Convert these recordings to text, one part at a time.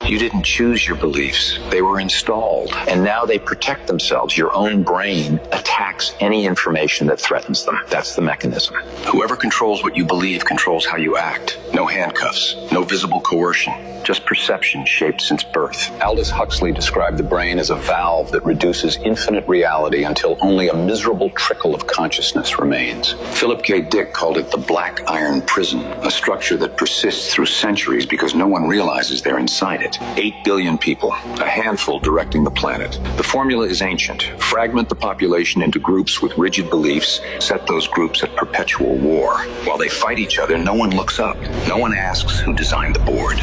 You didn't choose your beliefs. They were installed. And now they protect themselves. Your own brain attacks any information that threatens them. That's the mechanism. Whoever controls what you believe controls how you act. No handcuffs, no visible coercion, just perception shaped since birth. Aldous Huxley described the brain as a valve that reduces infinite reality until only a miserable trickle of consciousness remains. Philip K. Dick called it the black iron prison, a structure that persists through centuries because no one realizes they're inside it. 8 billion people, a handful directing the planet. The formula is ancient. Fragment the population into groups with rigid beliefs, set those groups at perpetual war. While they fight each other, no one looks up. No one asks who designed the board.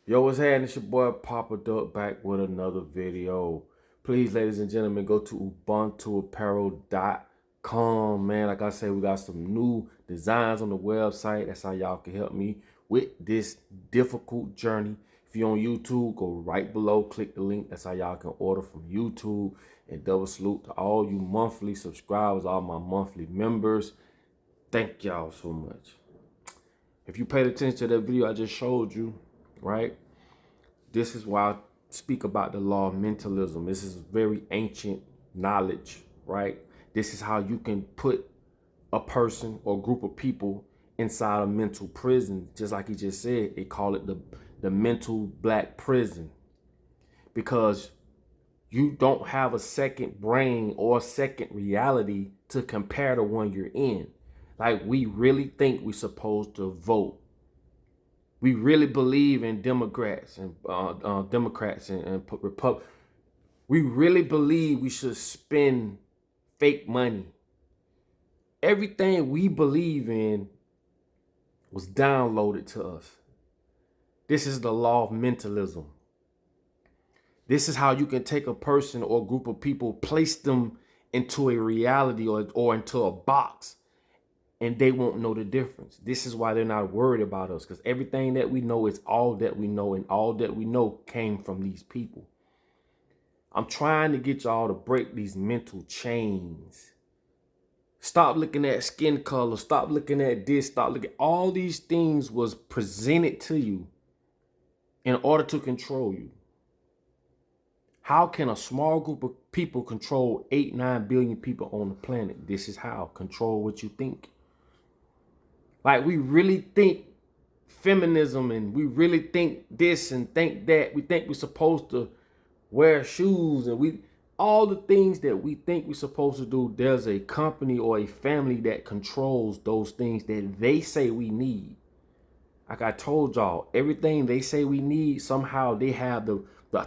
Yo, what's happening? It's your boy Papa Duck back with another video. Please, ladies and gentlemen, go to ubuntuapparel.com. Man, like I said, we got some new designs on the website. That's how y'all can help me with this difficult journey. If you're on YouTube, go right below, click the link. That's how y'all can order from YouTube. And double salute to all you monthly subscribers, all my monthly members. Thank y'all so much. If you paid attention to that video I just showed you, right? This is why I speak about the law of mentalism. This is very ancient knowledge, right? This is how you can put a person or group of people inside a mental prison. Just like he just said, they call it the mental black prison, because you don't have a second brain or a second reality to compare to one you're in. Like, we really think we're supposed to vote. We really believe in Democrats and Republicans. We really believe we should spend fake money. Everything we believe in was downloaded to us. This is the law of mentalism. This is how you can take a person or a group of people, place them into a reality or into a box, and they won't know the difference. This is why they're not worried about us, because everything that we know is all that we know, and all that we know came from these people. I'm trying to get y'all to break these mental chains. Stop looking at skin color. Stop looking at this. Stop looking. All these things was presented to you in order to control you. How can a small group of people control 8-9 billion people on the planet? This is how. Control what you think. Like, we really think feminism, and we really think this and think that. We think we're supposed to wear shoes, and all the things that we think we're supposed to do, there's a company or a family that controls those things that they say we need. Like I told y'all, everything they say we need, somehow they have the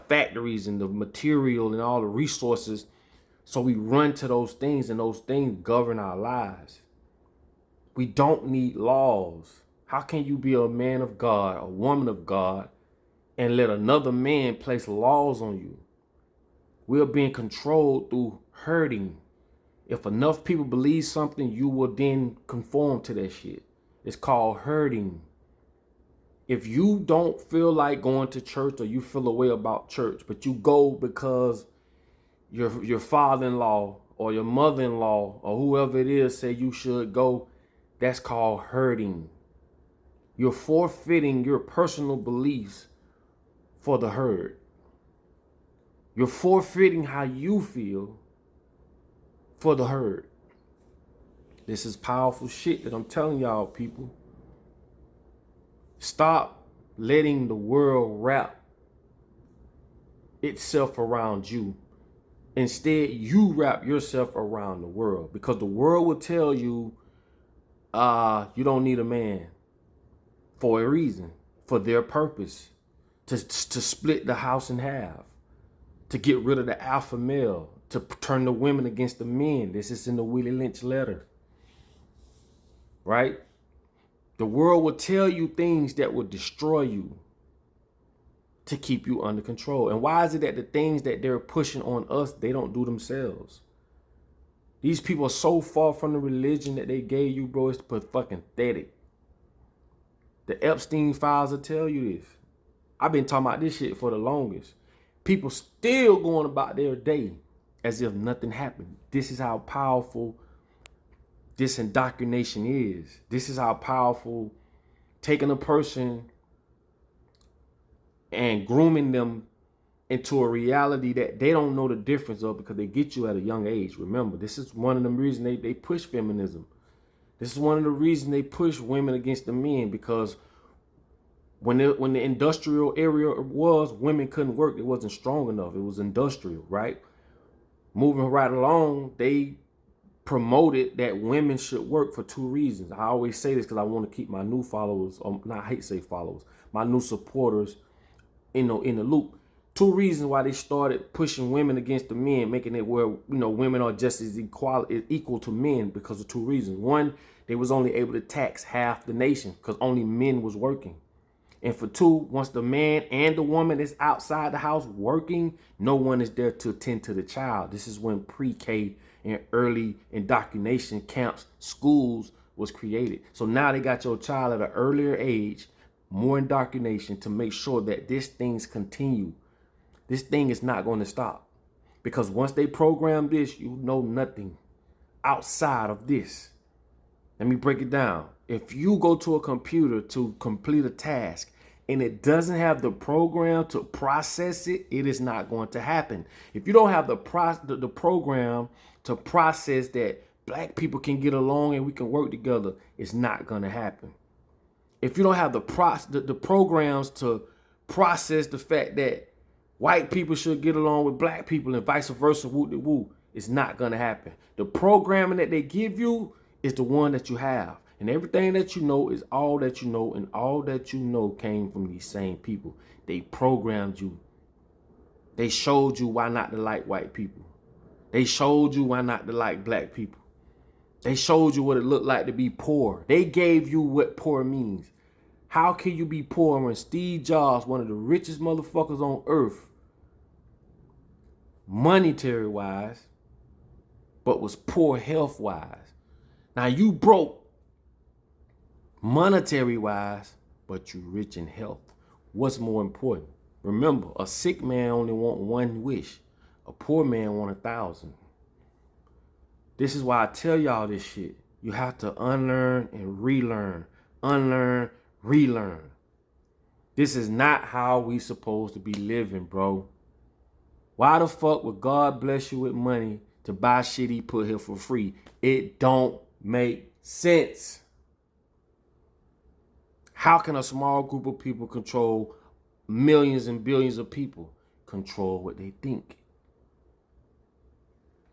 factories and the material and all the resources. So we run to those things, and those things govern our lives. We don't need laws. How can you be a man of God, a woman of God, and let another man place laws on you? We're being controlled through hurting. If enough people believe something, you will then conform to that shit. It's called hurting. If you don't feel like going to church, or you feel a way about church, but you go because your father-in-law or your mother-in-law or whoever it is say you should go, that's called hurting. You're forfeiting your personal beliefs for the herd. You're forfeiting how you feel for the herd. This is powerful shit that I'm telling y'all, people. Stop letting the world wrap itself around you. Instead, you wrap yourself around the world, because the world will tell you, you don't need a man, for a reason, for their purpose, to split the house in half, to get rid of the alpha male, to turn the women against the men. This is in the Willie Lynch letter, right? The world will tell you things that will destroy you to keep you under control. And why is it that the things that they're pushing on us, they don't do themselves? These people are so far from the religion that they gave you, bro. It's fucking pathetic. The Epstein files will tell you this. I've been talking about this shit for the longest. People still going about their day as if nothing happened. This is how powerful this indoctrination is. This is how powerful taking a person and grooming them into a reality that they don't know the difference of, because they get you at a young age. Remember, this is one of the reasons they push feminism. This is one of the reasons they push women against the men, because when the industrial area was, women couldn't work. It wasn't strong enough. It was industrial, right? Moving right along, they promoted that women should work for two reasons. I always say this because I want to keep my new followers, not hate say followers, my new supporters, in the loop. Two reasons why they started pushing women against the men, making it where, women are just as equal to men, because of two reasons. One, they was only able to tax half the nation because only men was working. And for two, once the man and the woman is outside the house working, no one is there to attend to the child. This is when pre-K and early indoctrination camps, schools was created. So now they got your child at an earlier age, more indoctrination to make sure that this thing's continue. This thing is not going to stop. Because once they program this, you know nothing outside of this. Let me break it down. If you go to a computer to complete a task and it doesn't have the program to process it, it is not going to happen. If you don't have the program to process that black people can get along and we can work together, it's not going to happen. If you don't have the programs to process the fact that white people should get along with black people and vice versa, woo, it's not going to happen. The programming that they give you is the one that you have. And everything that you know is all that you know, and all that you know came from these same people. They programmed you. They showed you why not to like white people. They showed you why not to like black people. They showed you what it looked like to be poor. They gave you what poor means. How can you be poor when Steve Jobs, one of the richest motherfuckers on earth, monetary wise, but was poor health wise? Now you broke monetary wise, but you rich in health. What's more important? Remember, a sick man only want one wish. A poor man want 1,000. This is why I tell y'all this shit. You have to unlearn and relearn. Unlearn, relearn. This is not how we supposed to be living, bro. Why the fuck would God bless you with money to buy shit he put here for free? It don't make sense. How can a small group of people control millions and billions of people? Control what they think.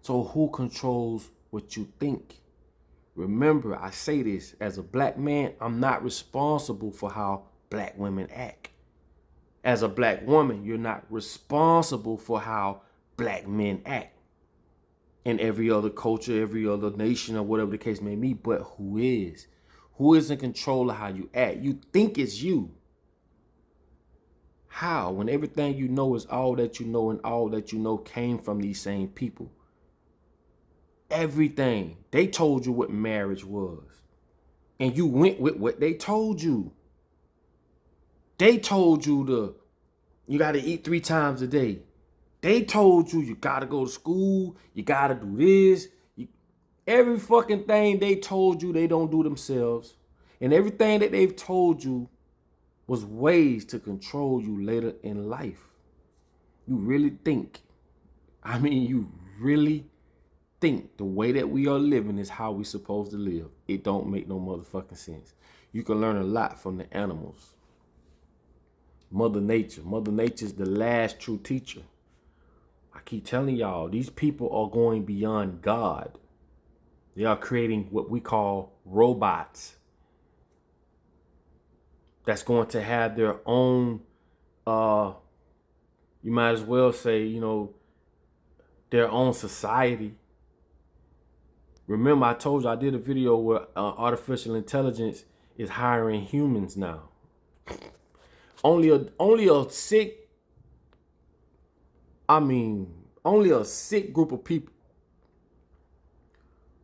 So who controls what you think? Remember, I say this, as a black man, I'm not responsible for how black women act. As a black woman, you're not responsible for how black men act. In every other culture, every other nation, or whatever the case may be, but who is? Who is in control of how you act? You think it's you. How? When everything you know is all that you know, and all that you know came from these same people. Everything. They told you what marriage was. And you went with what they told you. They told you you got to eat 3 times a day. They told you got to go to school. You got to do this. Every fucking thing they told you, they don't do themselves. And everything that they've told you was ways to control you later in life. You really think, you really think the way that we are living is how we supposed to live. It don't make no motherfucking sense. You can learn a lot from the animals. Mother Nature. Mother Nature is the last true teacher. I keep telling y'all, these people are going beyond God. They are creating what we call robots. That's going to have their own, you might as well say, their own society. Remember, I told you I did a video where artificial intelligence is hiring humans now. Only a sick group of people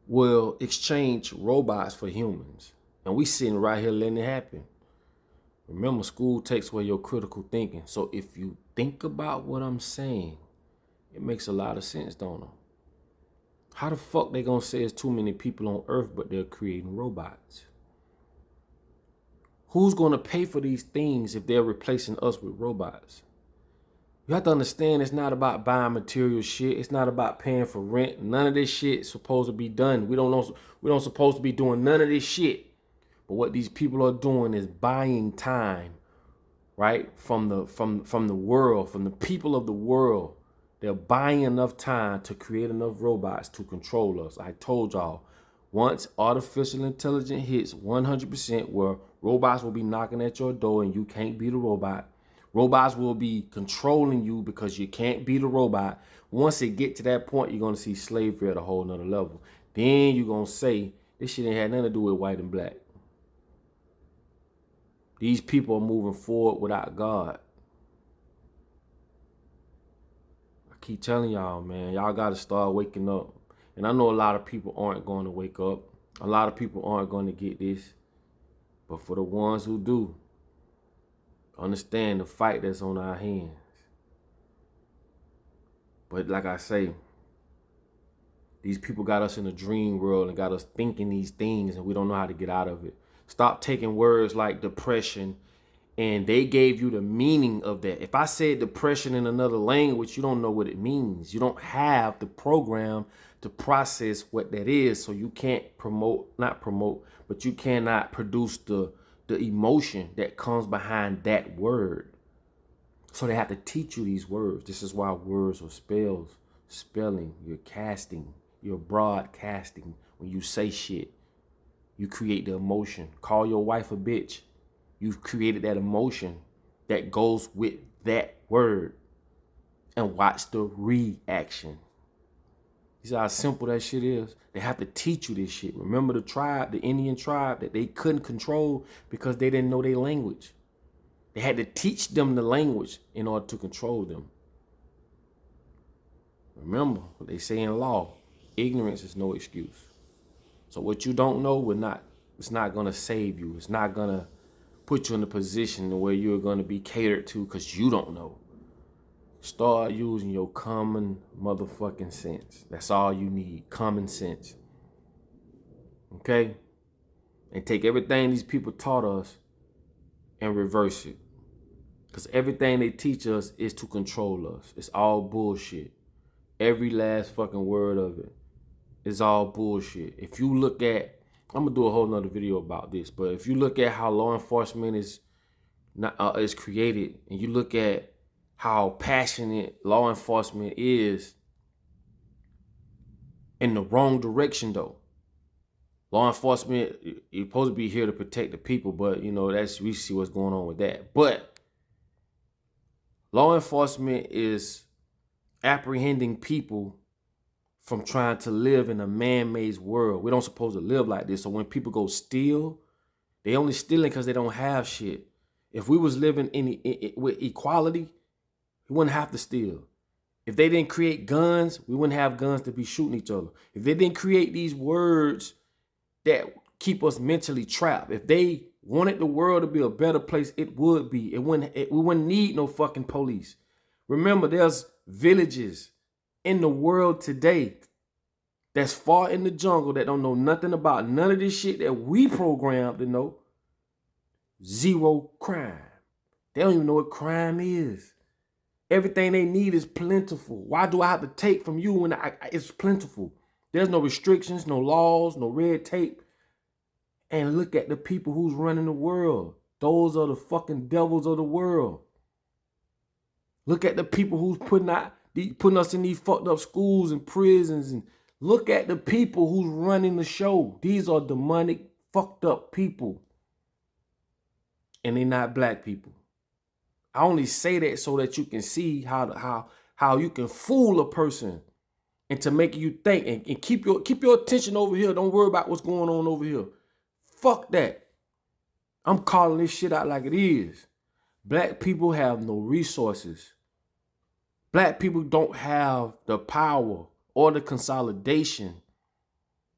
will exchange robots for humans. And we sitting right here letting it happen. Remember, school takes away your critical thinking. So if you think about what I'm saying, it makes a lot of sense, don't it? How the fuck they gonna say it's too many people on Earth, but they're creating robots? Who's going to pay for these things if they're replacing us with robots? You have to understand it's not about buying material shit. It's not about paying for rent. None of this shit is supposed to be done. We don't supposed to be doing none of this shit. But what these people are doing is buying time, right? From the world, from the people of the world. They're buying enough time to create enough robots to control us. I told y'all, once artificial intelligence hits 100%, where robots will be knocking at your door and you can't be the robot. Robots will be controlling you because you can't be the robot. Once it get to that point, you're going to see slavery at a whole nother level. Then you're going to say, this shit ain't had nothing to do with white and black. These people are moving forward without God. I keep telling y'all, man, y'all got to start waking up. And I know a lot of people aren't going to wake up. A lot of people aren't going to get this. But for the ones who do, understand the fight that's on our hands. But like I say, these people got us in a dream world and got us thinking these things and we don't know how to get out of it. Stop taking words like depression and they gave you the meaning of that. If I said depression in another language, you don't know what it means. You don't have the program to process what that is. So you can't not promote, but you cannot produce the emotion that comes behind that word. So they have to teach you these words. This is why words are spells, spelling, you're casting, you're broadcasting. When you say shit, you create the emotion. Call your wife a bitch. You've created that emotion that goes with that word. And watch the reaction. You see how simple that shit is? They have to teach you this shit. Remember the tribe, the Indian tribe that they couldn't control because they didn't know their language. They had to teach them the language in order to control them. Remember what they say in law, ignorance is no excuse. So what you don't know it's not gonna save you. It's not gonna put you in a position where you're gonna be catered to because you don't know. Start using your common motherfucking sense. That's all you need, common sense. Okay? And take everything these people taught us and reverse it. Because everything they teach us is to control us. It's all bullshit. Every last fucking word of it is all bullshit. If you look at, I'm gonna do a whole nother video about this, but if you look at how law enforcement is created, and you look at how passionate law enforcement is in the wrong direction though. Law enforcement, you're supposed to be here to protect the people, but you know, we see what's going on with that. But law enforcement is apprehending people from trying to live in a man-made world. We don't supposed to live like this. So when people go steal, they only stealing because they don't have shit. If we was living with equality, we wouldn't have to steal. If they didn't create guns, we wouldn't have guns to be shooting each other. If they didn't create these words that keep us mentally trapped, if they wanted the world to be a better place, it would be. We wouldn't need no fucking police. Remember, there's villages in the world today that's far in the jungle that don't know nothing about none of this shit that we programmed to know. Zero crime. They don't even know what crime is. Everything they need is plentiful. Why do I have to take from you when it's plentiful? There's no restrictions, no laws, no red tape. And look at the people who's running the world. Those are the fucking devils of the world. Look at the people who's putting us in these fucked up schools and prisons. And look at the people who's running the show. These are demonic, fucked up people. And they're not black people. I only say that so that you can see how you can fool a person and to make you think and keep your attention over here. Don't worry about what's going on over here. Fuck that. I'm calling this shit out like it is. Black people have no resources. Black people don't have the power or the consolidation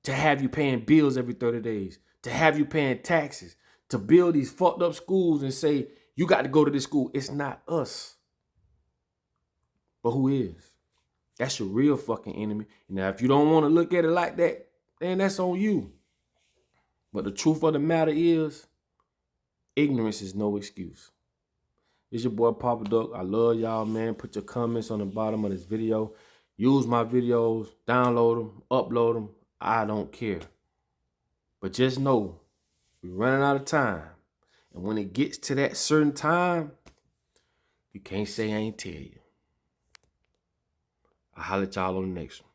to have you paying bills every 30 days, to have you paying taxes, to build these fucked up schools and say, you got to go to this school. It's not us. But who is? That's your real fucking enemy. Now, if you don't want to look at it like that, then that's on you. But the truth of the matter is, Ignorance is no excuse. It's your boy Papa Duck. I love y'all, man. Put your comments on the bottom of this video. Use my videos, download them, upload them. I don't care. But just know, we're running out of time. And when it gets to that certain time, you can't say I ain't tell you. I'll holler at y'all on the next one.